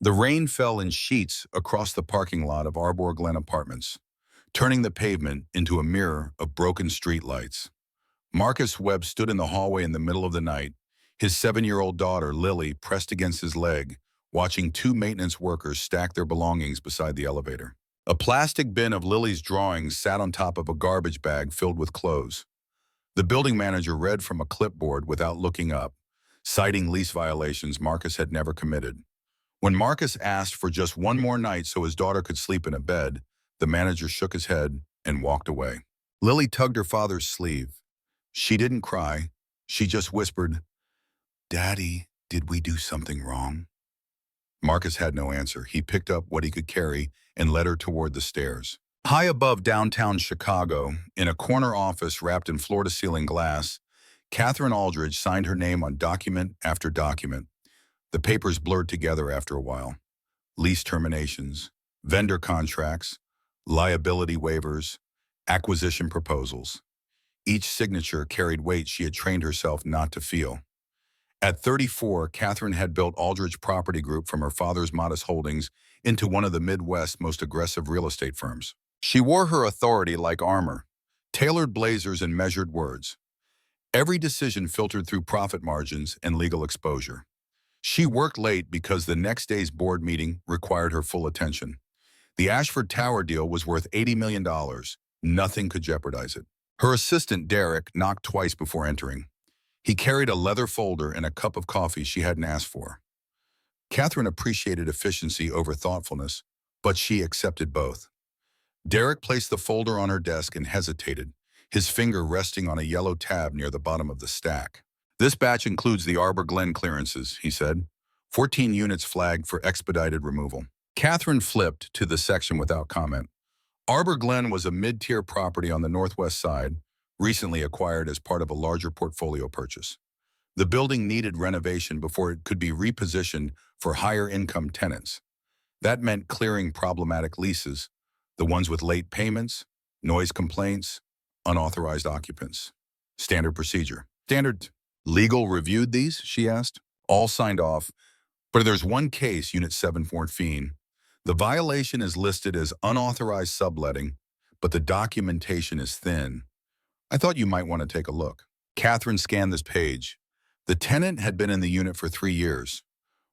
The rain fell in sheets across the parking lot of Arbor Glen Apartments, turning the pavement into a mirror of broken streetlights. Marcus Webb stood in the hallway in the middle of the night, his 7-year-old daughter, Lily, pressed against his leg, watching two maintenance workers stack their belongings beside the elevator. A plastic bin of Lily's drawings sat on top of a garbage bag filled with clothes. The building manager read from a clipboard without looking up, citing lease violations Marcus had never committed. When Marcus asked for just one more night so his daughter could sleep in a bed, the manager shook his head and walked away. Lily tugged her father's sleeve. She didn't cry. She just whispered, "Daddy, did we do something wrong?" Marcus had no answer. He picked up what he could carry and led her toward the stairs. High above downtown Chicago, in a corner office wrapped in floor-to-ceiling glass, Catherine Aldridge signed her name on document after document. The papers blurred together after a while. Lease terminations, vendor contracts, liability waivers, acquisition proposals. Each signature carried weight she had trained herself not to feel. At 34, Catherine had built Aldridge Property Group from her father's modest holdings into one of the Midwest's most aggressive real estate firms. She wore her authority like armor, tailored blazers and measured words. Every decision filtered through profit margins and legal exposure. She worked late because the next day's board meeting required her full attention. The Ashford Tower deal was worth $80 million. Nothing could jeopardize it. Her assistant, Derek, knocked twice before entering. He carried a leather folder and a cup of coffee she hadn't asked for. Catherine appreciated efficiency over thoughtfulness, but she accepted both. Derek placed the folder on her desk and hesitated, his finger resting on a yellow tab near the bottom of the stack. "This batch includes the Arbor Glen clearances," he said. 14 units flagged for expedited removal. Catherine flipped to the section without comment. Arbor Glen was a mid-tier property on the northwest side, recently acquired as part of a larger portfolio purchase. The building needed renovation before it could be repositioned for higher-income tenants. That meant clearing problematic leases, the ones with late payments, noise complaints, unauthorized occupants. Standard procedure. Standard. "Legal reviewed these?" she asked. "All signed off. But there's one case, Unit 714. The violation is listed as unauthorized subletting, but the documentation is thin. I thought you might want to take a look." Catherine scanned this page. The tenant had been in the unit for 3 years.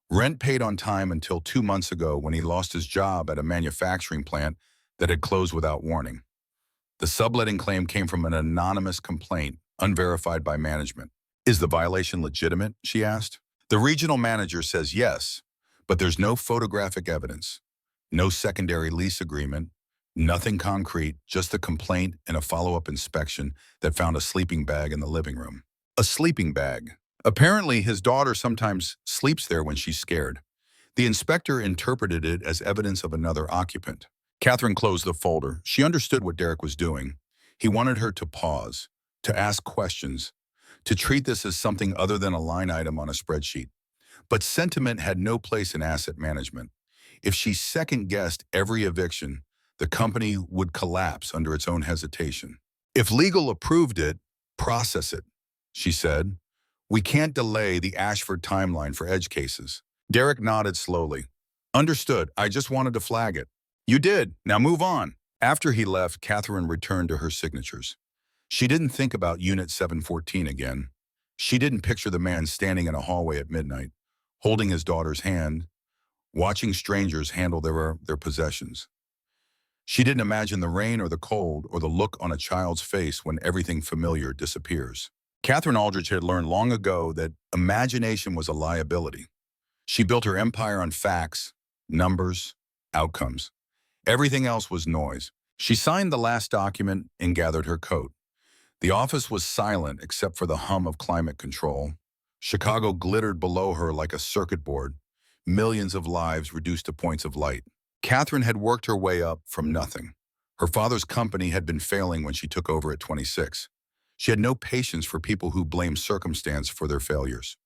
Rent paid on time until 2 months ago when he lost his job at a manufacturing plant that had closed without warning. The subletting claim came from an anonymous complaint, unverified by management. "Is the violation legitimate?" she asked. The regional manager says yes, but there's no photographic evidence, no secondary lease agreement, nothing concrete, just the complaint and a follow-up inspection that found a sleeping bag in the living room. A sleeping bag. Apparently, his daughter sometimes sleeps there when she's scared. The inspector interpreted it as evidence of another occupant. Catherine closed the folder. She understood what Derek was doing. He wanted her to pause, to ask questions, to treat this as something other than a line item on a spreadsheet. But sentiment had no place in asset management. If she second-guessed every eviction, the company would collapse under its own hesitation. "If legal approved it, process it," she said. "We can't delay the Ashford timeline for edge cases." Derek nodded slowly. "Understood. I just wanted to flag it." "You did. Now move on." After he left, Catherine returned to her signatures. She didn't think about Unit 714 again. She didn't picture the man standing in a hallway at midnight, holding his daughter's hand, watching strangers handle their possessions. She didn't imagine the rain or the cold or the look on a child's face when everything familiar disappears. Catherine Aldridge had learned long ago that imagination was a liability. She built her empire on facts, numbers, outcomes. Everything else was noise. She signed the last document and gathered her coat. The office was silent except for the hum of climate control. Chicago glittered below her like a circuit board, millions of lives reduced to points of light. Catherine had worked her way up from nothing. Her father's company had been failing when she took over at 26. She had no patience for people who blamed circumstance for their failures.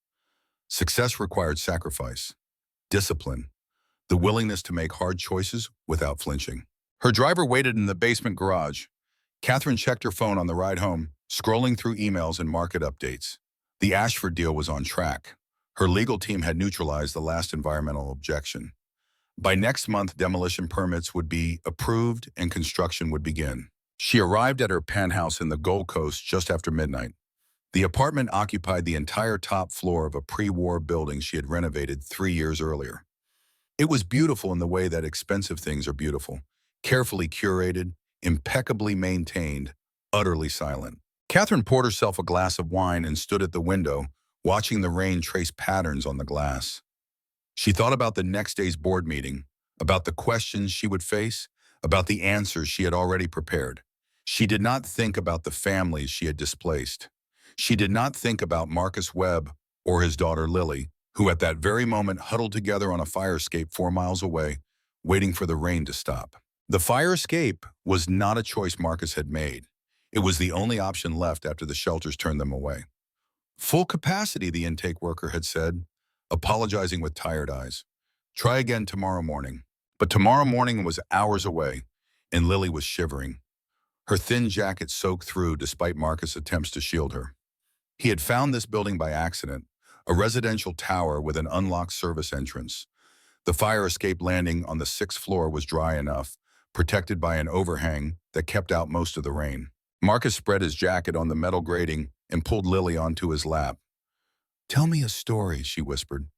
Success required sacrifice, discipline, the willingness to make hard choices without flinching. Her driver waited in the basement garage. Catherine checked her phone on the ride home, scrolling through emails and market updates. The Ashford deal was on track. Her legal team had neutralized the last environmental objection. By next month, demolition permits would be approved and construction would begin. She arrived at her penthouse in the Gold Coast just after midnight. The apartment occupied the entire top floor of a pre-war building she had renovated 3 years earlier. It was beautiful in the way that expensive things are beautiful, carefully curated, impeccably maintained, utterly silent. Catherine poured herself a glass of wine and stood at the window, watching the rain trace patterns on the glass. She thought about the next day's board meeting, about the questions she would face, about the answers she had already prepared. She did not think about the families she had displaced. She did not think about Marcus Webb or his daughter Lily, who at that very moment huddled together on a fire escape 4 miles away, waiting for the rain to stop. The fire escape was not a choice Marcus had made. It was the only option left after the shelters turned them away. Full capacity, the intake worker had said, apologizing with tired eyes. Try again tomorrow morning. But tomorrow morning was hours away, and Lily was shivering. Her thin jacket soaked through despite Marcus' attempts to shield her. He had found this building by accident, a residential tower with an unlocked service entrance. The fire escape landing on the 6th floor was dry enough, protected by an overhang that kept out most of the rain. Marcus spread his jacket on the metal grating and pulled Lily onto his lap. "Tell me a story," she whispered.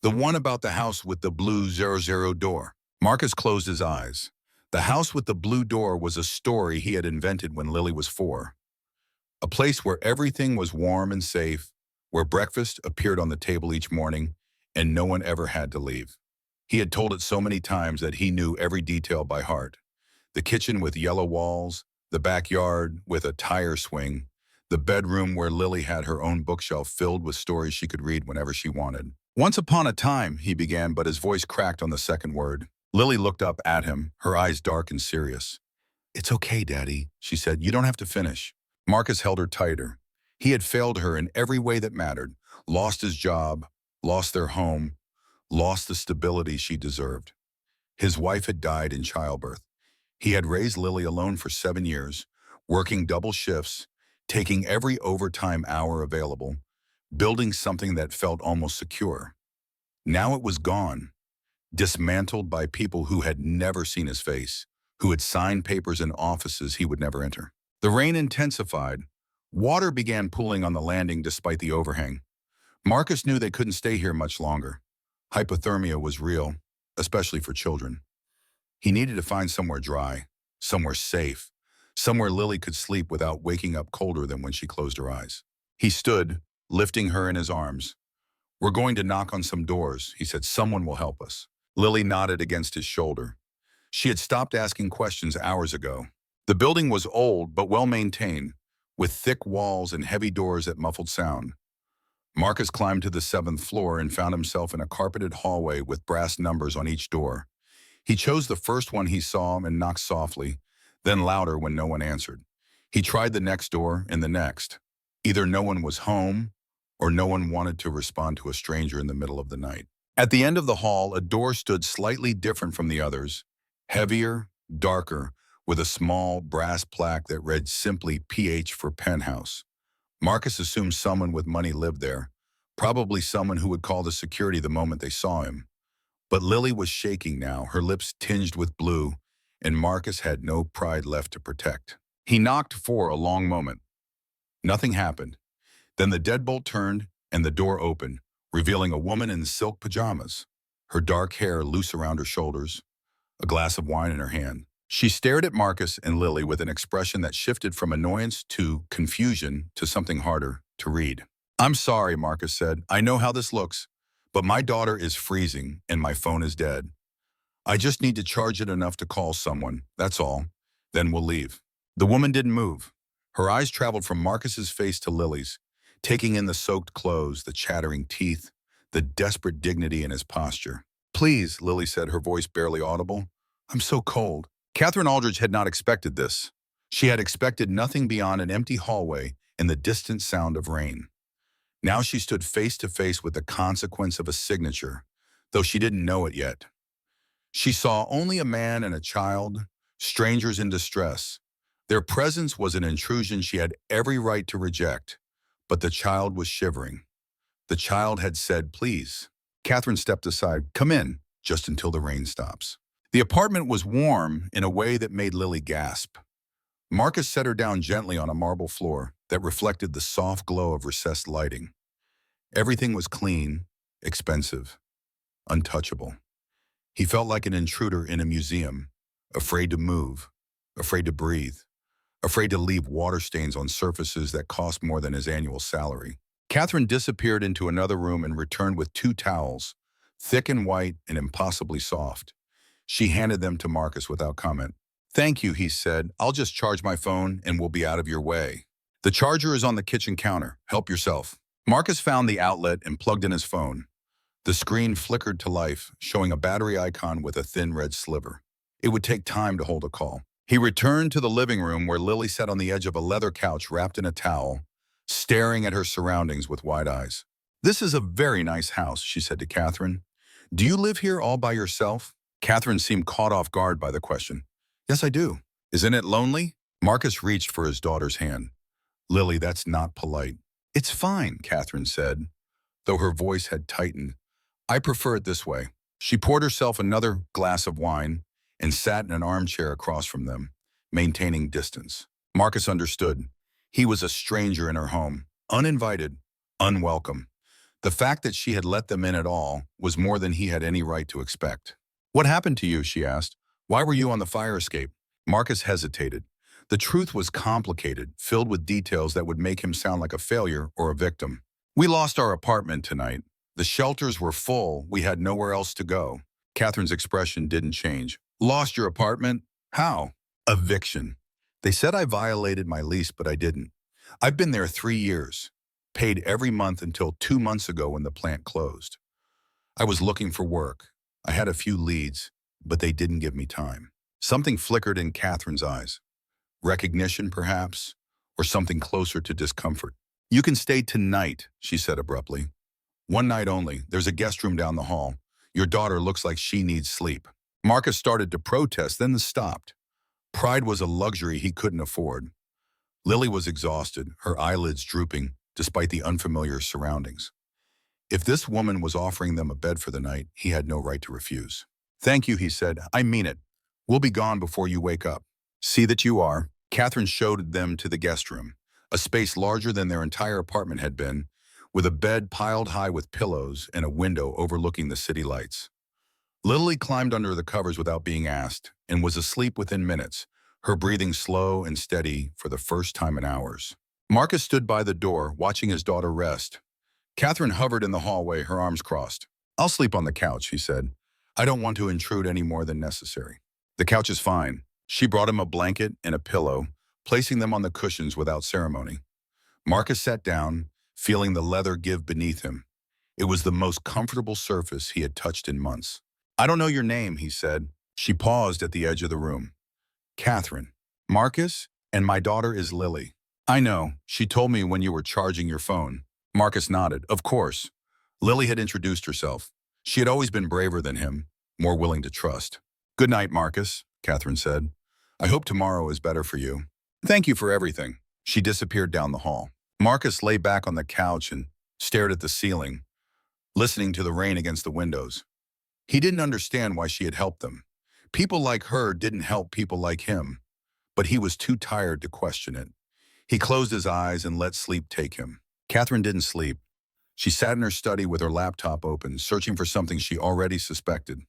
"The one about the house with the blue 00 door." Marcus closed his eyes. The house with the blue door was a story he had invented when Lily was 4. A place where everything was warm and safe, where breakfast appeared on the table each morning, and no one ever had to leave. He had told it so many times that he knew every detail by heart. The kitchen with yellow walls, the backyard with a tire swing, the bedroom where Lily had her own bookshelf filled with stories she could read whenever she wanted. "Once upon a time," he began, but his voice cracked on the second word. Lily looked up at him, her eyes dark and serious. "It's okay, Daddy," she said. "You don't have to finish." Marcus held her tighter. He had failed her in every way that mattered, lost his job, lost their home, lost the stability she deserved. His wife had died in childbirth. He had raised Lily alone for 7 years, working double shifts, taking every overtime hour available, building something that felt almost secure. Now it was gone, dismantled by people who had never seen his face, who had signed papers in offices he would never enter. The rain intensified. Water began pooling on the landing despite the overhang. Marcus knew they couldn't stay here much longer. Hypothermia was real, especially for children. He needed to find somewhere dry, somewhere safe, somewhere Lily could sleep without waking up colder than when she closed her eyes. He stood, lifting her in his arms. "We're going to knock on some doors," he said. "Someone will help us." Lily nodded against his shoulder. She had stopped asking questions hours ago. The building was old but well-maintained, with thick walls and heavy doors that muffled sound. Marcus climbed to the 7th floor and found himself in a carpeted hallway with brass numbers on each door. He chose the first one he saw and knocked softly, then louder when no one answered. He tried the next door and the next. Either no one was home, or no one wanted to respond to a stranger in the middle of the night. At the end of the hall, a door stood slightly different from the others, heavier, darker, with a small brass plaque that read simply PH for penthouse. Marcus assumed someone with money lived there, probably someone who would call the security the moment they saw him. But Lily was shaking now, her lips tinged with blue, and Marcus had no pride left to protect. He knocked for a long moment. Nothing happened. Then the deadbolt turned and the door opened, revealing a woman in silk pajamas, her dark hair loose around her shoulders, a glass of wine in her hand. She stared at Marcus and Lily with an expression that shifted from annoyance to confusion to something harder to read. "I'm sorry," Marcus said. "I know how this looks, but my daughter is freezing and my phone is dead. I just need to charge it enough to call someone, that's all. Then we'll leave." The woman didn't move. Her eyes traveled from Marcus's face to Lily's, taking in the soaked clothes, the chattering teeth, the desperate dignity in his posture. "Please," Lily said, her voice barely audible. "I'm so cold." Catherine Aldridge had not expected this. She had expected nothing beyond an empty hallway and the distant sound of rain. Now she stood face to face with the consequence of a signature, though she didn't know it yet. She saw only a man and a child, strangers in distress. Their presence was an intrusion she had every right to reject, but the child was shivering. The child had said, "Please." Catherine stepped aside. "Come in." just until the rain stops. The apartment was warm in a way that made Lily gasp. Marcus set her down gently on a marble floor that reflected the soft glow of recessed lighting. Everything was clean, expensive, untouchable. He felt like an intruder in a museum, afraid to move, afraid to breathe, afraid to leave water stains on surfaces that cost more than his annual salary. Catherine disappeared into another room and returned with 2 towels, thick and white and impossibly soft. She handed them to Marcus without comment. "Thank you," he said. "I'll just charge my phone and we'll be out of your way. The charger is on the kitchen counter. Help yourself." Marcus found the outlet and plugged in his phone. The screen flickered to life, showing a battery icon with a thin red sliver. It would take time to hold a call. He returned to the living room where Lily sat on the edge of a leather couch wrapped in a towel, staring at her surroundings with wide eyes. "This is a very nice house," she said to Catherine. "Do you live here all by yourself?" Catherine seemed caught off guard by the question. "Yes, I do." "Isn't it lonely?" Marcus reached for his daughter's hand. "Lily, that's not polite." "It's fine," Catherine said, though her voice had tightened. "I prefer it this way." She poured herself another glass of wine and sat in an armchair across from them, maintaining distance. Marcus understood. He was a stranger in her home, uninvited, unwelcome. The fact that she had let them in at all was more than he had any right to expect. "What happened to you?" she asked. "Why were you on the fire escape?" Marcus hesitated. The truth was complicated, filled with details that would make him sound like a failure or a victim. "We lost our apartment tonight. The shelters were full. We had nowhere else to go." Catherine's expression didn't change. "Lost your apartment? How?" "Eviction. They said I violated my lease, but I didn't. I've been there 3 years, paid every month until 2 months ago when the plant closed. I was looking for work. I had a few leads, but they didn't give me time." Something flickered in Catherine's eyes. Recognition, perhaps, or something closer to discomfort. "You can stay tonight," she said abruptly. "One night only. There's a guest room down the hall. Your daughter looks like she needs sleep." Marcus started to protest, then stopped. Pride was a luxury he couldn't afford. Lily was exhausted, her eyelids drooping, despite the unfamiliar surroundings. If this woman was offering them a bed for the night, he had no right to refuse. "Thank you," he said. "I mean it. We'll be gone before you wake up." "See that you are." Catherine showed them to the guest room, a space larger than their entire apartment had been, with a bed piled high with pillows and a window overlooking the city lights. Lily climbed under the covers without being asked and was asleep within minutes, her breathing slow and steady for the first time in hours. Marcus stood by the door, watching his daughter rest. Catherine hovered in the hallway, her arms crossed. "I'll sleep on the couch," he said. "I don't want to intrude any more than necessary." "The couch is fine." She brought him a blanket and a pillow, placing them on the cushions without ceremony. Marcus sat down, feeling the leather give beneath him. It was the most comfortable surface he had touched in months. "I don't know your name," he said. She paused at the edge of the room. "Catherine." "Marcus, and my daughter is Lily." "I know. She told me when you were charging your phone." Marcus nodded. "Of course." Lily had introduced herself. She had always been braver than him, more willing to trust. "Good night, Marcus," Catherine said. "I hope tomorrow is better for you." "Thank you for everything." She disappeared down the hall. Marcus lay back on the couch and stared at the ceiling, listening to the rain against the windows. He didn't understand why she had helped them. People like her didn't help people like him, but he was too tired to question it. He closed his eyes and let sleep take him. Catherine didn't sleep. She sat in her study with her laptop open, searching for something she already suspected.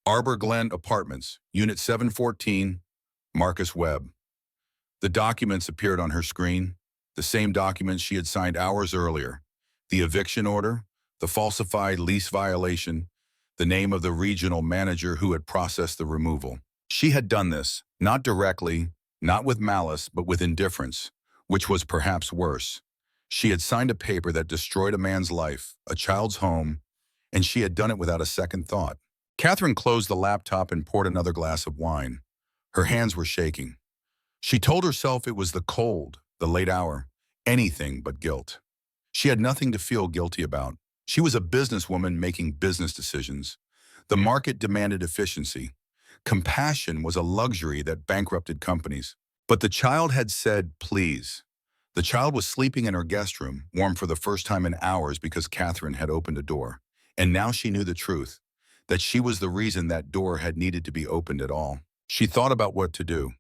Arbor Glen Apartments, Unit 714, Marcus Webb. The documents appeared on her screen, the same documents she had signed hours earlier. The eviction order, the falsified lease violation, the name of the regional manager who had processed the removal. She had done this, not directly, not with malice, but with indifference, which was perhaps worse. She had signed a paper that destroyed a man's life, a child's home, and she had done it without a second thought. Catherine closed the laptop and poured another glass of wine. Her hands were shaking. She told herself it was the cold, the late hour, anything but guilt. She had nothing to feel guilty about. She was a businesswoman making business decisions. The market demanded efficiency. Compassion was a luxury that bankrupted companies. But the child had said, please. The child was sleeping in her guest room, warm for the first time in hours because Catherine had opened a door. And now she knew the truth. that she was the reason that door had needed to be opened at all. She thought about what to do.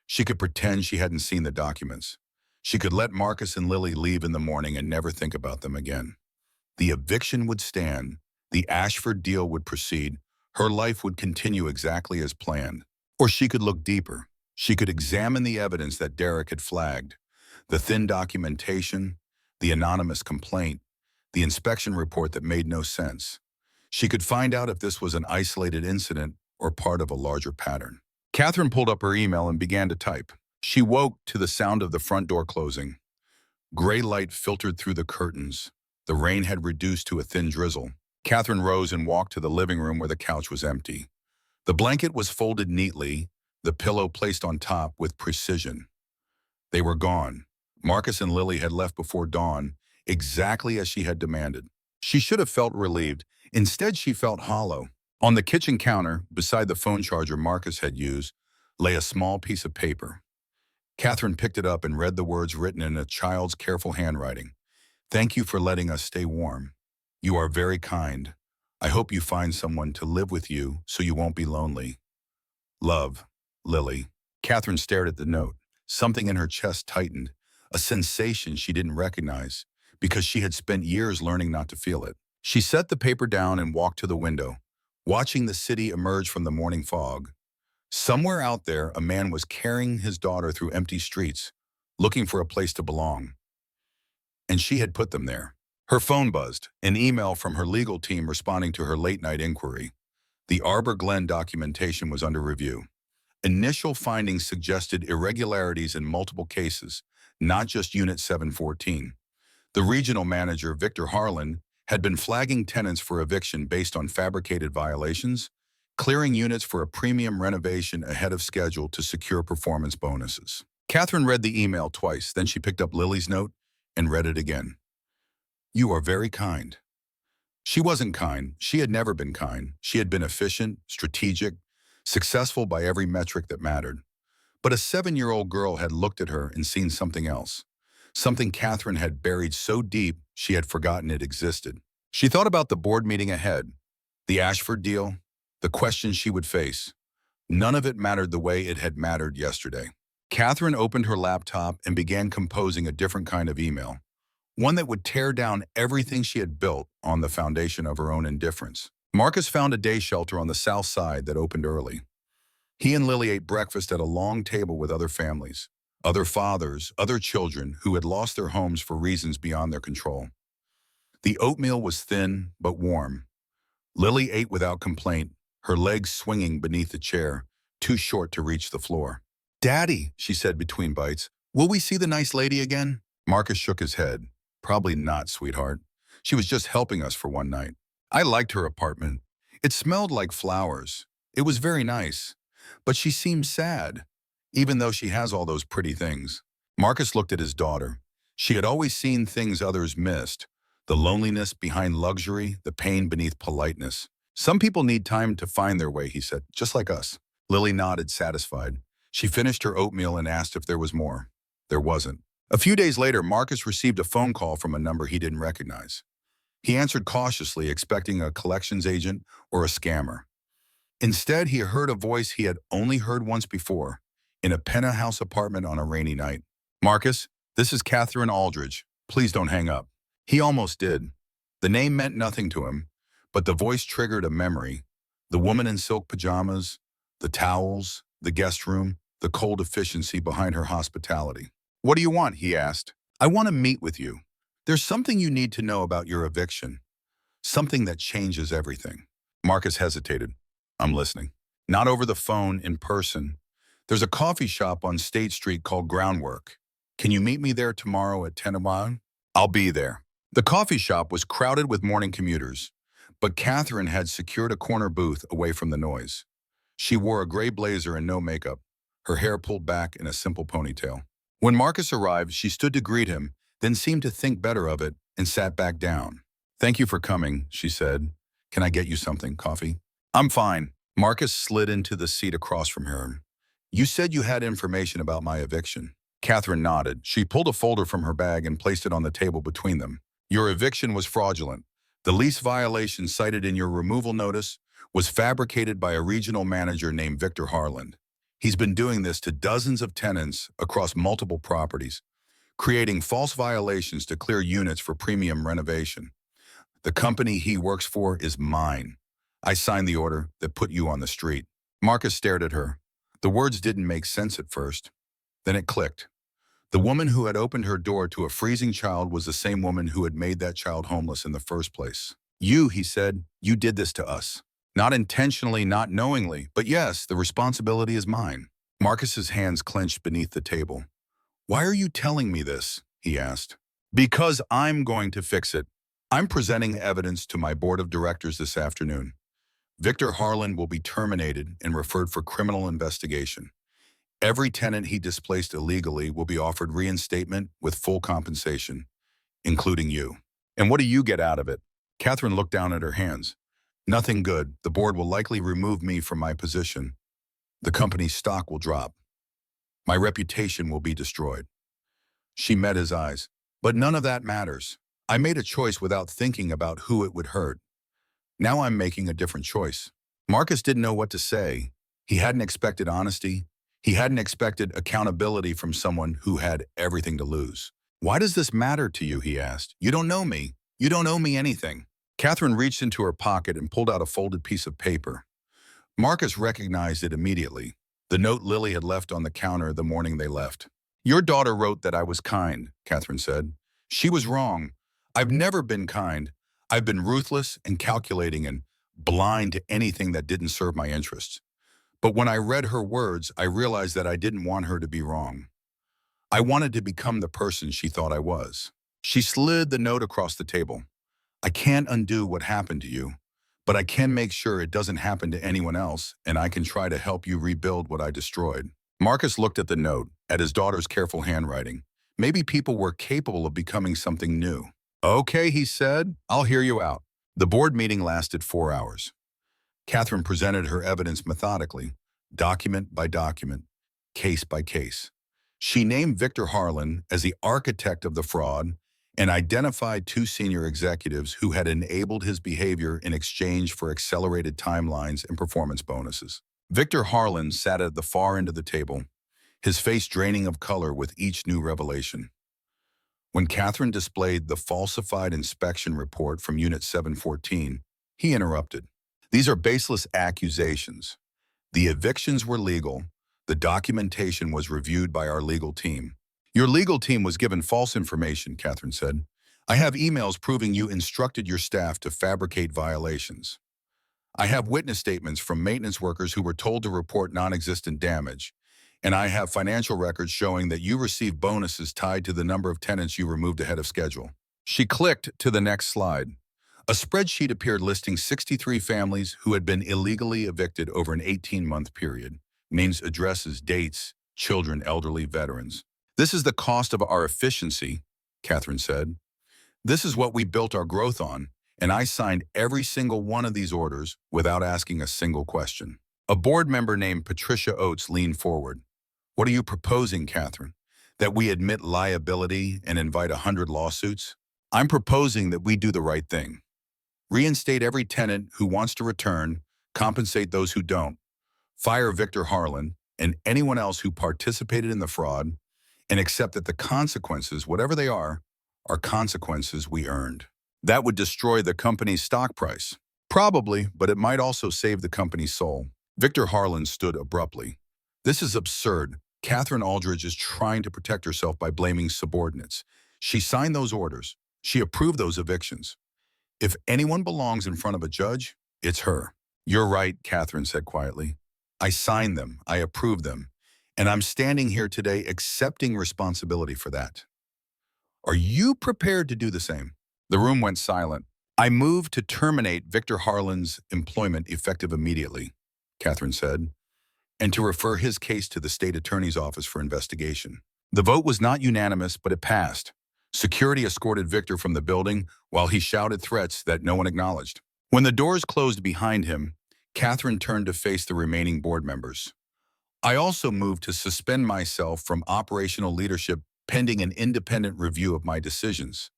She could pretend she hadn't seen the documents. She could let Marcus and Lily leave in the morning and never think about them again. The eviction would stand. The Ashford deal would proceed. Her life would continue exactly as planned. Or she could look deeper. She could examine the evidence that Derek had flagged. The thin documentation, the anonymous complaint, the inspection report that made no sense. She could find out if this was an isolated incident or part of a larger pattern. Catherine pulled up her email and began to type. She woke to the sound of the front door closing. Gray light filtered through the curtains. The rain had reduced to a thin drizzle. Catherine rose and walked to the living room where the couch was empty. The blanket was folded neatly, the pillow placed on top with precision. They were gone. Marcus and Lily had left before dawn, exactly as she had demanded. She should have felt relieved. Instead, she felt hollow. On the kitchen counter, beside the phone charger Marcus had used, lay a small piece of paper. Catherine picked it up and read the words written in a child's careful handwriting. Thank you for letting us stay warm. You are very kind. I hope you find someone to live with you so you won't be lonely. Love, Lily. Catherine stared at the note. Something in her chest tightened, a sensation she didn't recognize because she had spent years learning not to feel it. She set the paper down and walked to the window, watching the city emerge from the morning fog. Somewhere out there, a man was carrying his daughter through empty streets, looking for a place to belong. And she had put them there. Her phone buzzed, an email from her legal team responding to her late-night inquiry. The Arbor Glen documentation was under review. Initial findings suggested irregularities in multiple cases, not just Unit 714. The regional manager, Victor Harlan, had been flagging tenants for eviction based on fabricated violations, clearing units for a premium renovation ahead of schedule to secure performance bonuses. Catherine read the email twice, then she picked up Lily's note and read it again. You are very kind. She wasn't kind. She had never been kind. She had been efficient, strategic, successful by every metric that mattered. But a 7-year-old girl had looked at her and seen something else. Something Catherine had buried so deep she had forgotten it existed. She thought about the board meeting ahead, the Ashford deal, the questions she would face. None of it mattered the way it had mattered yesterday. Catherine opened her laptop and began composing a different kind of email, one that would tear down everything she had built on the foundation of her own indifference. Marcus found a day shelter on the south side that opened early. He and Lily ate breakfast at a long table with other families, other fathers, other children who had lost their homes for reasons beyond their control. The oatmeal was thin but warm. Lily ate without complaint, her legs swinging beneath the chair, too short to reach the floor. Daddy, she said between bites, will we see the nice lady again? Marcus shook his head. Probably not, sweetheart. She was just helping us for one night. I liked her apartment. It smelled like flowers. It was very nice. But she seemed sad, even though she has all those pretty things. Marcus looked at his daughter. She had always seen things others missed. The loneliness behind luxury, the pain beneath politeness. Some people need time to find their way, he said, just like us. Lily nodded, satisfied. She finished her oatmeal and asked if there was more. There wasn't. A few days later, Marcus received a phone call from a number he didn't recognize. He answered cautiously, expecting a collections agent or a scammer. Instead, he heard a voice he had only heard once before, in a penthouse apartment on a rainy night. Marcus, this is Catherine Aldridge. Please don't hang up. He almost did. The name meant nothing to him, but the voice triggered a memory. The woman in silk pajamas, the towels, the guest room, the cold efficiency behind her hospitality. What do you want? He asked. I want to meet with you. There's something you need to know about your eviction. Something that changes everything. Marcus hesitated. I'm listening. Not over the phone, in person. There's a coffee shop on State Street called Groundwork. Can you meet me there tomorrow at 10 a.m? I'll be there. The coffee shop was crowded with morning commuters, but Catherine had secured a corner booth away from the noise. She wore a gray blazer and no makeup, her hair pulled back in a simple ponytail. When Marcus arrived, she stood to greet him, then seemed to think better of it and sat back down. Thank you for coming, she said. Can I get you something, coffee? I'm fine. Marcus slid into the seat across from her. You said you had information about my eviction. Catherine nodded. She pulled a folder from her bag and placed it on the table between them. Your eviction was fraudulent. The lease violation cited in your removal notice was fabricated by a regional manager named Victor Harland. He's been doing this to dozens of tenants across multiple properties, creating false violations to clear units for premium renovation. The company he works for is mine. I signed the order that put you on the street. Marcus stared at her. The words didn't make sense at first. Then it clicked. The woman who had opened her door to a freezing child was the same woman who had made that child homeless in the first place. You, he said, you did this to us. Not intentionally, not knowingly, but yes, the responsibility is mine. Marcus's hands clenched beneath the table. Why are you telling me this? He asked. Because I'm going to fix it. I'm presenting evidence to my board of directors this afternoon. Victor Harlan will be terminated and referred for criminal investigation. Every tenant he displaced illegally will be offered reinstatement with full compensation, including you. And what do you get out of it? Catherine looked down at her hands. Nothing good. The board will likely remove me from my position. The company's stock will drop. My reputation will be destroyed. She met his eyes. But none of that matters. I made a choice without thinking about who it would hurt. Now I'm making a different choice. Marcus didn't know what to say. He hadn't expected honesty. He hadn't expected accountability from someone who had everything to lose. Why does this matter to you? He asked. You don't know me. You don't owe me anything. Catherine reached into her pocket and pulled out a folded piece of paper. Marcus recognized it immediately. The note Lily had left on the counter the morning they left. Your daughter wrote that I was kind, Catherine said. She was wrong. I've never been kind. I've been ruthless and calculating and blind to anything that didn't serve my interests. But when I read her words, I realized that I didn't want her to be wrong. I wanted to become the person she thought I was. She slid the note across the table. I can't undo what happened to you, but I can make sure it doesn't happen to anyone else, and I can try to help you rebuild what I destroyed. Marcus looked at the note, at his daughter's careful handwriting. Maybe people were capable of becoming something new. Okay, he said, I'll hear you out. The board meeting lasted 4 hours. Catherine presented her evidence methodically, document by document, case by case. She named Victor Harlan as the architect of the fraud and identified 2 senior executives who had enabled his behavior in exchange for accelerated timelines and performance bonuses. Victor Harlan sat at the far end of the table, his face draining of color with each new revelation. When Catherine displayed the falsified inspection report from Unit 714, he interrupted. These are baseless accusations. The evictions were legal. The documentation was reviewed by our legal team. Your legal team was given false information, Catherine said. I have emails proving you instructed your staff to fabricate violations. I have witness statements from maintenance workers who were told to report non-existent damage. And I have financial records showing that you received bonuses tied to the number of tenants you removed ahead of schedule. She clicked to the next slide. A spreadsheet appeared listing 63 families who had been illegally evicted over an 18-month period. Names, addresses, dates, children, elderly, veterans. This is the cost of our efficiency, Catherine said. This is what we built our growth on, and I signed every single one of these orders without asking a single question. A board member named Patricia Oates leaned forward. What are you proposing, Catherine? That we admit liability and invite 100 lawsuits? I'm proposing that we do the right thing. Reinstate every tenant who wants to return, compensate those who don't, fire Victor Harlan and anyone else who participated in the fraud, and accept that the consequences, whatever they are consequences we earned. That would destroy the company's stock price. Probably, but it might also save the company's soul. Victor Harlan stood abruptly. This is absurd. Catherine Aldridge is trying to protect herself by blaming subordinates. She signed those orders. She approved those evictions. If anyone belongs in front of a judge, it's her. You're right, Catherine said quietly. I signed them. I approved them. And I'm standing here today accepting responsibility for that. Are you prepared to do the same? The room went silent. I moved to terminate Victor Harlan's employment effective immediately, Catherine said, and to refer his case to the state attorney's office for investigation. The vote was not unanimous, but it passed. Security escorted Victor from the building while he shouted threats that no one acknowledged. When the doors closed behind him, Catherine turned to face the remaining board members. I also moved to suspend myself from operational leadership pending an independent review of my decisions.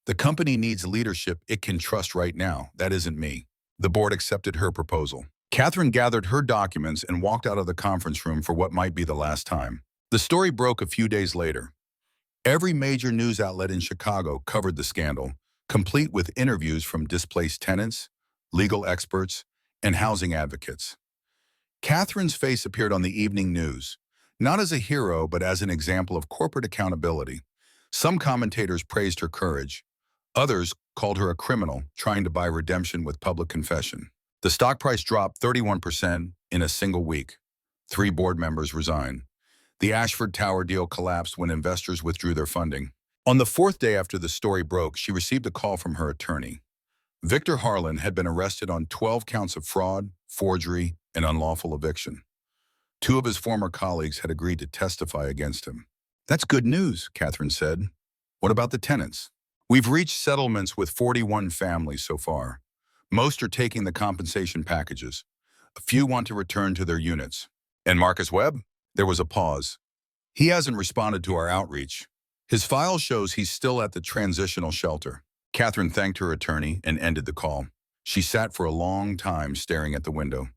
The company needs leadership it can trust right now. That isn't me. The board accepted her proposal. Catherine gathered her documents and walked out of the conference room for what might be the last time. The story broke a few days later. Every major news outlet in Chicago covered the scandal, complete with interviews from displaced tenants, legal experts, and housing advocates. Catherine's face appeared on the evening news, not as a hero but as an example of corporate accountability. Some commentators praised her courage. Others called her a criminal trying to buy redemption with public confession. The stock price dropped 31% in a single week. 3 board members resigned. The Ashford Tower deal collapsed when investors withdrew their funding. On the 4th day after the story broke, she received a call from her attorney. Victor Harlan had been arrested on 12 counts of fraud, forgery, and unlawful eviction. 2 of his former colleagues had agreed to testify against him. "That's good news," Catherine said. "What about the tenants?" "We've reached settlements with 41 families so far. Most are taking the compensation packages. A few want to return to their units." "And Marcus Webb?" There was a pause. "He hasn't responded to our outreach. His file shows he's still at the transitional shelter." Catherine thanked her attorney and ended the call. She sat for a long time staring at the window.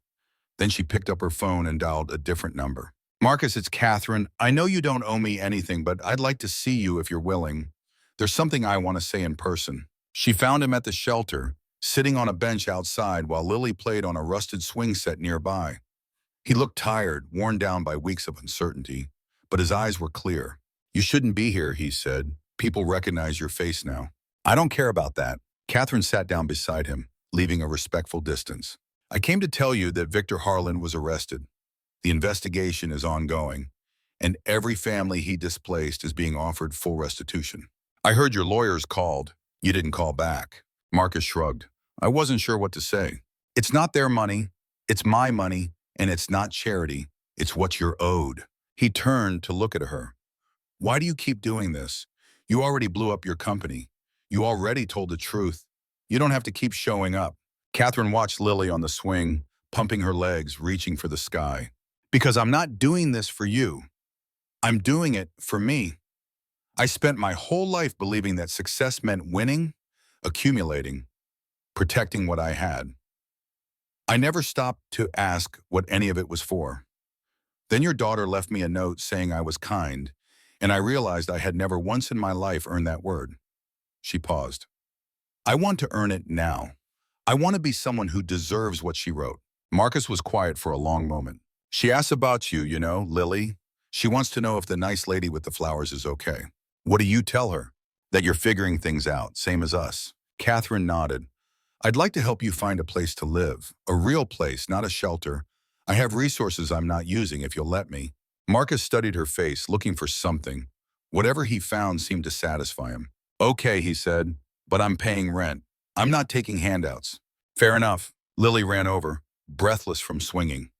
Then she picked up her phone and dialed a different number. "Marcus, it's Catherine. I know you don't owe me anything, but I'd like to see you if you're willing. There's something I want to say in person." She found him at the shelter, sitting on a bench outside while Lily played on a rusted swing set nearby. He looked tired, worn down by weeks of uncertainty, but his eyes were clear. "You shouldn't be here," he said. "People recognize your face now." "I don't care about that." Catherine sat down beside him, leaving a respectful distance. "I came to tell you that Victor Harlan was arrested. The investigation is ongoing, and every family he displaced is being offered full restitution." "I heard your lawyers called." "You didn't call back." Marcus shrugged. "I wasn't sure what to say. It's not their money, it's my money, and it's not charity. It's what you're owed." He turned to look at her. "Why do you keep doing this? You already blew up your company. You already told the truth. You don't have to keep showing up." Catherine watched Lily on the swing, pumping her legs, reaching for the sky. "Because I'm not doing this for you. I'm doing it for me. I spent my whole life believing that success meant winning, accumulating, protecting what I had. I never stopped to ask what any of it was for. Then your daughter left me a note saying I was kind, and I realized I had never once in my life earned that word." She paused. "I want to earn it now. I want to be someone who deserves what she wrote." Marcus was quiet for a long moment. "She asks about you, Lily. She wants to know if the nice lady with the flowers is okay." "What do you tell her?" "That you're figuring things out, same as us." Catherine nodded. "I'd like to help you find a place to live, a real place, not a shelter. I have resources I'm not using if you'll let me." Marcus studied her face, looking for something. Whatever he found seemed to satisfy him. "Okay," he said, "but I'm paying rent. I'm not taking handouts." "Fair enough." Lily ran over, breathless from swinging.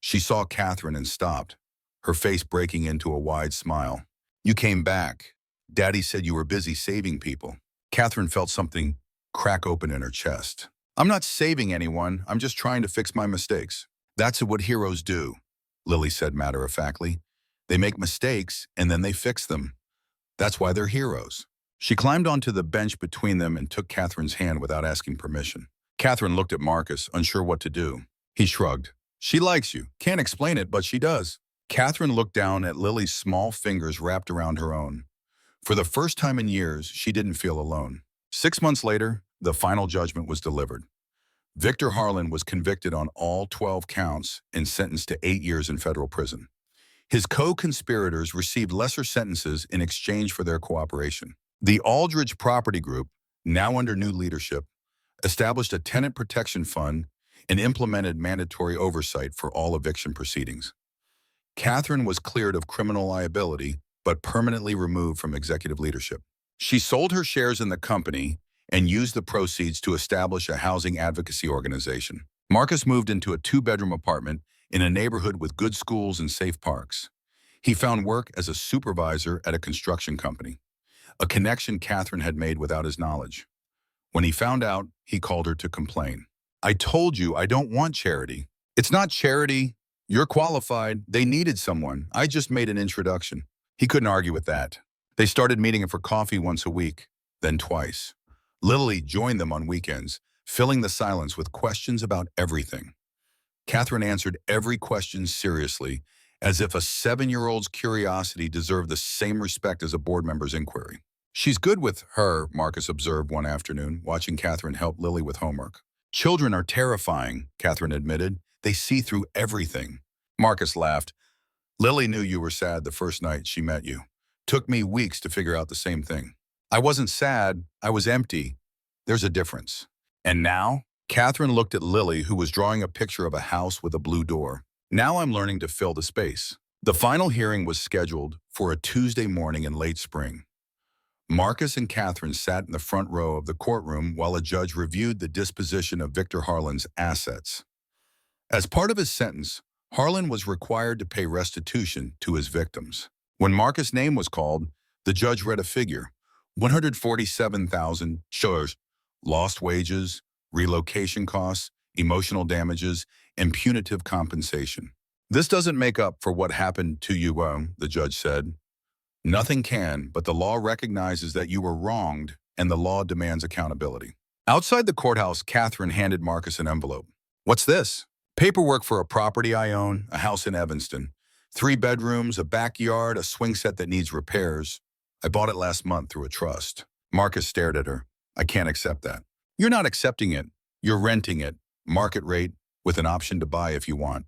She saw Catherine and stopped, her face breaking into a wide smile. "You came back. Daddy said you were busy saving people." Catherine felt something crack open in her chest. "I'm not saving anyone. I'm just trying to fix my mistakes." "That's what heroes do," Lily said matter-of-factly. "They make mistakes and then they fix them. That's why they're heroes." She climbed onto the bench between them and took Catherine's hand without asking permission. Catherine looked at Marcus, unsure what to do. He shrugged. "She likes you. Can't explain it, but she does." Catherine looked down at Lily's small fingers wrapped around her own. For the first time in years, she didn't feel alone. 6 months later, the final judgment was delivered. Victor Harlan was convicted on all 12 counts and sentenced to 8 years in federal prison. His co-conspirators received lesser sentences in exchange for their cooperation. The Aldridge Property Group, now under new leadership, established a tenant protection fund and implemented mandatory oversight for all eviction proceedings. Catherine was cleared of criminal liability, but permanently removed from executive leadership. She sold her shares in the company and used the proceeds to establish a housing advocacy organization. Marcus moved into a 2-bedroom apartment in a neighborhood with good schools and safe parks. He found work as a supervisor at a construction company, a connection Catherine had made without his knowledge. When he found out, he called her to complain. "I told you I don't want charity." "It's not charity. You're qualified. They needed someone. I just made an introduction." He couldn't argue with that. They started meeting for coffee once a week, then twice. Lily joined them on weekends, filling the silence with questions about everything. Catherine answered every question seriously, as if a 7-year-old's curiosity deserved the same respect as a board member's inquiry. She's good with her, Marcus observed one afternoon, watching Catherine help Lily with homework. Children are terrifying, Catherine admitted. They see through everything. Marcus laughed. Lily knew you were sad the first night she met you. Took me weeks to figure out the same thing. I wasn't sad, I was empty. There's a difference. And now? Catherine looked at Lily, who was drawing a picture of a house with a blue door. Now I'm learning to fill the space. The final hearing was scheduled for a Tuesday morning in late spring. Marcus and Catherine sat in the front row of the courtroom while a judge reviewed the disposition of Victor Harlan's assets. As part of his sentence, Harlan was required to pay restitution to his victims. When Marcus' name was called, the judge read a figure: 147,000 shillings, lost wages, relocation costs, emotional damages, and punitive compensation. This doesn't make up for what happened to you, the judge said. Nothing can, but the law recognizes that you were wronged and the law demands accountability. Outside the courthouse, Catherine handed Marcus an envelope. What's this? Paperwork for a property I own, a house in Evanston. 3 bedrooms, a backyard, a swing set that needs repairs. I bought it last month through a trust. Marcus stared at her. I can't accept that. You're not accepting it. You're renting it, market rate, with an option to buy if you want.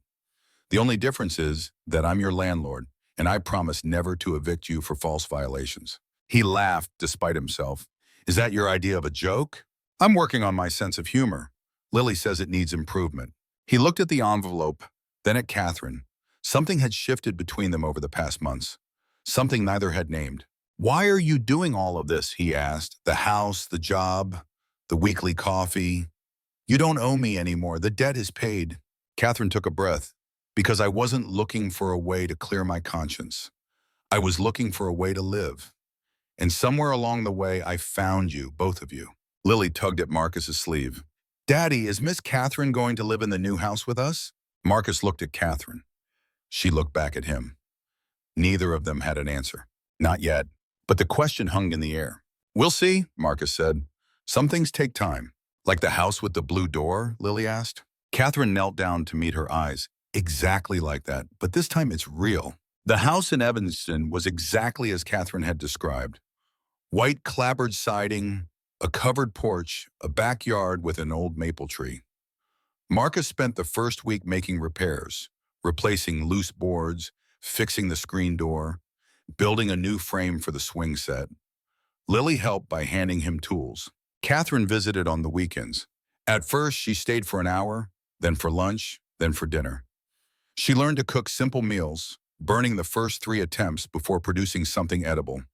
The only difference is that I'm your landlord, and I promise never to evict you for false violations. He laughed despite himself. Is that your idea of a joke? I'm working on my sense of humor. Lily says it needs improvement. He looked at the envelope, then at Catherine. Something had shifted between them over the past months. Something neither had named. Why are you doing all of this? He asked. The house, the job, the weekly coffee. You don't owe me anymore. The debt is paid. Catherine took a breath. Because I wasn't looking for a way to clear my conscience. I was looking for a way to live. And somewhere along the way, I found you, both of you. Lily tugged at Marcus's sleeve. Daddy, is Miss Catherine going to live in the new house with us? Marcus looked at Catherine. She looked back at him. Neither of them had an answer. Not yet. But the question hung in the air. We'll see, Marcus said. Some things take time. Like the house with the blue door? Lily asked. Catherine knelt down to meet her eyes. Exactly like that, but this time it's real. The house in Evanston was exactly as Catherine had described. White clapboard siding, a covered porch, a backyard with an old maple tree. Marcus spent the first week making repairs, replacing loose boards, fixing the screen door, building a new frame for the swing set. Lily helped by handing him tools. Catherine visited on the weekends. At first, she stayed for an hour, then for lunch, then for dinner. She learned to cook simple meals, burning the first 3 attempts before producing something edible.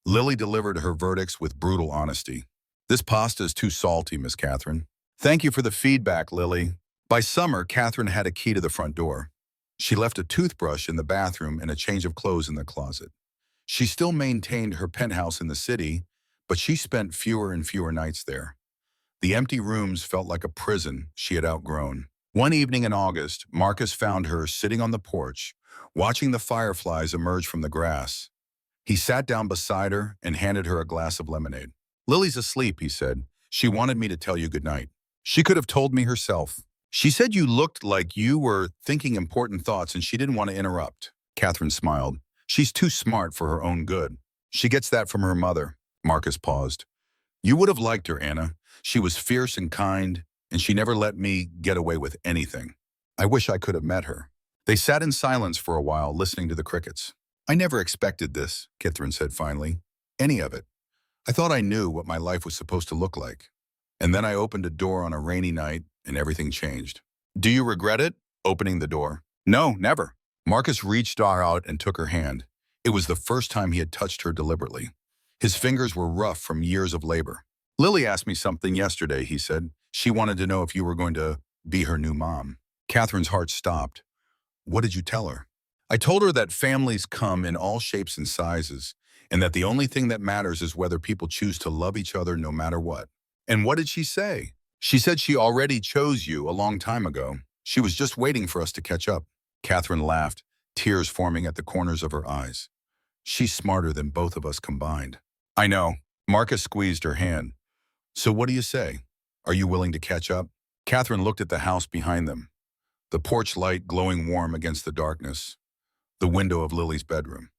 Lily delivered her verdicts with brutal honesty. This pasta is too salty, Miss Catherine. Thank you for the feedback, Lily. By summer, Catherine had a key to the front door. She left a toothbrush in the bathroom and a change of clothes in the closet. She still maintained her penthouse in the city, but she spent fewer and fewer nights there. The empty rooms felt like a prison she had outgrown. One evening in August, Marcus found her sitting on the porch, watching the fireflies emerge from the grass. He sat down beside her and handed her a glass of lemonade. Lily's asleep, he said. She wanted me to tell you goodnight. She could have told me herself. She said you looked like you were thinking important thoughts and she didn't want to interrupt. Catherine smiled. She's too smart for her own good. She gets that from her mother. Marcus paused. You would have liked her, Anna. She was fierce and kind, and she never let me get away with anything. I wish I could have met her. They sat in silence for a while, listening to the crickets. I never expected this, Catherine said finally. Any of it. I thought I knew what my life was supposed to look like. And then I opened a door on a rainy night, and everything changed. Do you regret it? Opening the door. No, never. Marcus reached out and took her hand. It was the first time he had touched her deliberately. His fingers were rough from years of labor. Lily asked me something yesterday, he said. She wanted to know if you were going to be her new mom. Catherine's heart stopped. What did you tell her? I told her that families come in all shapes and sizes, and that the only thing that matters is whether people choose to love each other no matter what. And what did she say? She said she already chose you a long time ago. She was just waiting for us to catch up. Catherine laughed, tears forming at the corners of her eyes. She's smarter than both of us combined. I know. Marcus squeezed her hand. So what do you say? Are you willing to catch up? Catherine looked at the house behind them, the porch light glowing warm against the darkness, the window of Lily's bedroom.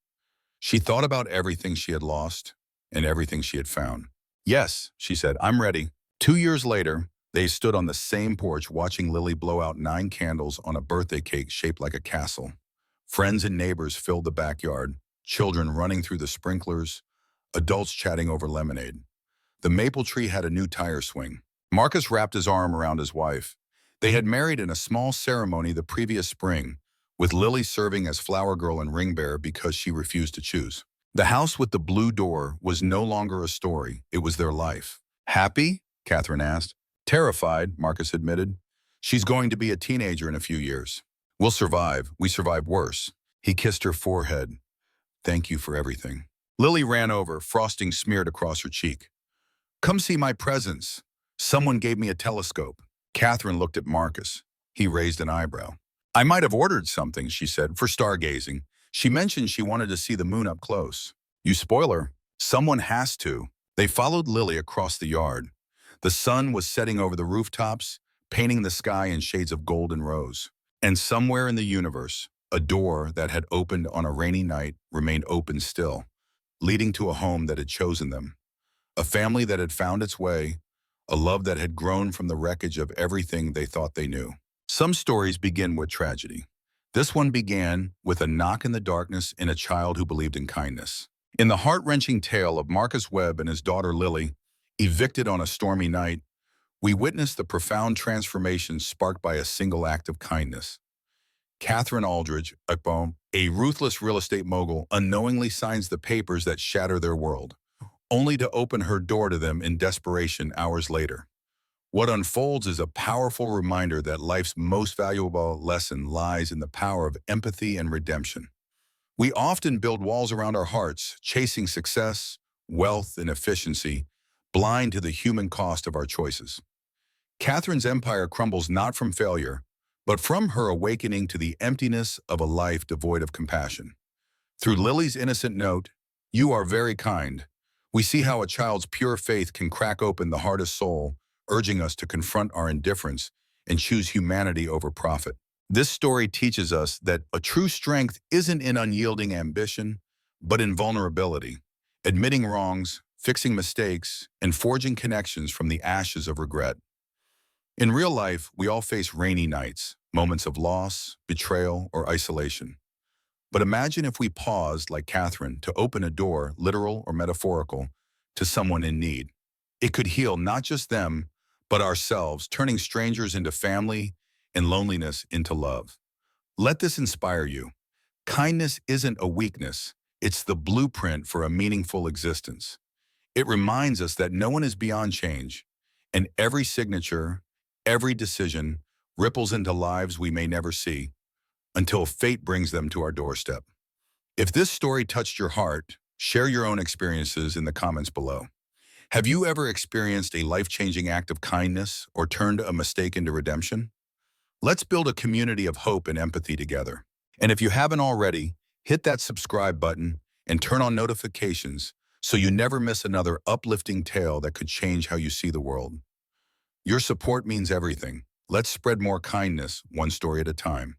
She thought about everything she had lost and everything she had found. Yes, she said, I'm ready. 2 years later, they stood on the same porch watching Lily blow out 9 candles on a birthday cake shaped like a castle. Friends and neighbors filled the backyard, children running through the sprinklers, adults chatting over lemonade. The maple tree had a new tire swing. Marcus wrapped his arm around his wife. They had married in a small ceremony the previous spring, with Lily serving as flower girl and ring bearer because she refused to choose. The house with the blue door was no longer a story, it was their life. Happy? Catherine asked. Terrified, Marcus admitted. She's going to be a teenager in a few years. We'll survive. We survived worse. He kissed her forehead. Thank you for everything. Lily ran over, frosting smeared across her cheek. Come see my presents. Someone gave me a telescope. Catherine looked at Marcus. He raised an eyebrow. I might have ordered something, she said, for stargazing. She mentioned she wanted to see the moon up close. You spoil her. Someone has to. They followed Lily across the yard. The sun was setting over the rooftops, painting the sky in shades of gold and rose. And somewhere in the universe, a door that had opened on a rainy night remained open still, leading to a home that had chosen them. A family that had found its way, a love that had grown from the wreckage of everything they thought they knew. Some stories begin with tragedy. This one began with a knock in the darkness in a child who believed in kindness. In the heart-wrenching tale of Marcus Webb and his daughter Lily, evicted on a stormy night, we witnessed the profound transformation sparked by a single act of kindness. Catherine Aldridge, a ruthless real estate mogul, unknowingly signs the papers that shatter their world, only to open her door to them in desperation hours later. What unfolds is a powerful reminder that life's most valuable lesson lies in the power of empathy and redemption. We often build walls around our hearts, chasing success, wealth, and efficiency, blind to the human cost of our choices. Catherine's empire crumbles not from failure, but from her awakening to the emptiness of a life devoid of compassion. Through Lily's innocent note, "You are very kind," we see how a child's pure faith can crack open the hardest soul, urging us to confront our indifference and choose humanity over profit. This story teaches us that a true strength isn't in unyielding ambition, but in vulnerability, admitting wrongs, fixing mistakes, and forging connections from the ashes of regret. In real life, we all face rainy nights, moments of loss, betrayal, or isolation. But imagine if we paused, like Catherine, to open a door, literal or metaphorical, to someone in need. It could heal not just them, but ourselves, turning strangers into family and loneliness into love. Let this inspire you. Kindness isn't a weakness, it's the blueprint for a meaningful existence. It reminds us that no one is beyond change, and every signature, every decision ripples into lives we may never see until fate brings them to our doorstep. If this story touched your heart, share your own experiences in the comments below. Have you ever experienced a life-changing act of kindness or turned a mistake into redemption? Let's build a community of hope and empathy together. And if you haven't already, hit that subscribe button and turn on notifications so you never miss another uplifting tale that could change how you see the world. Your support means everything. Let's spread more kindness, one story at a time.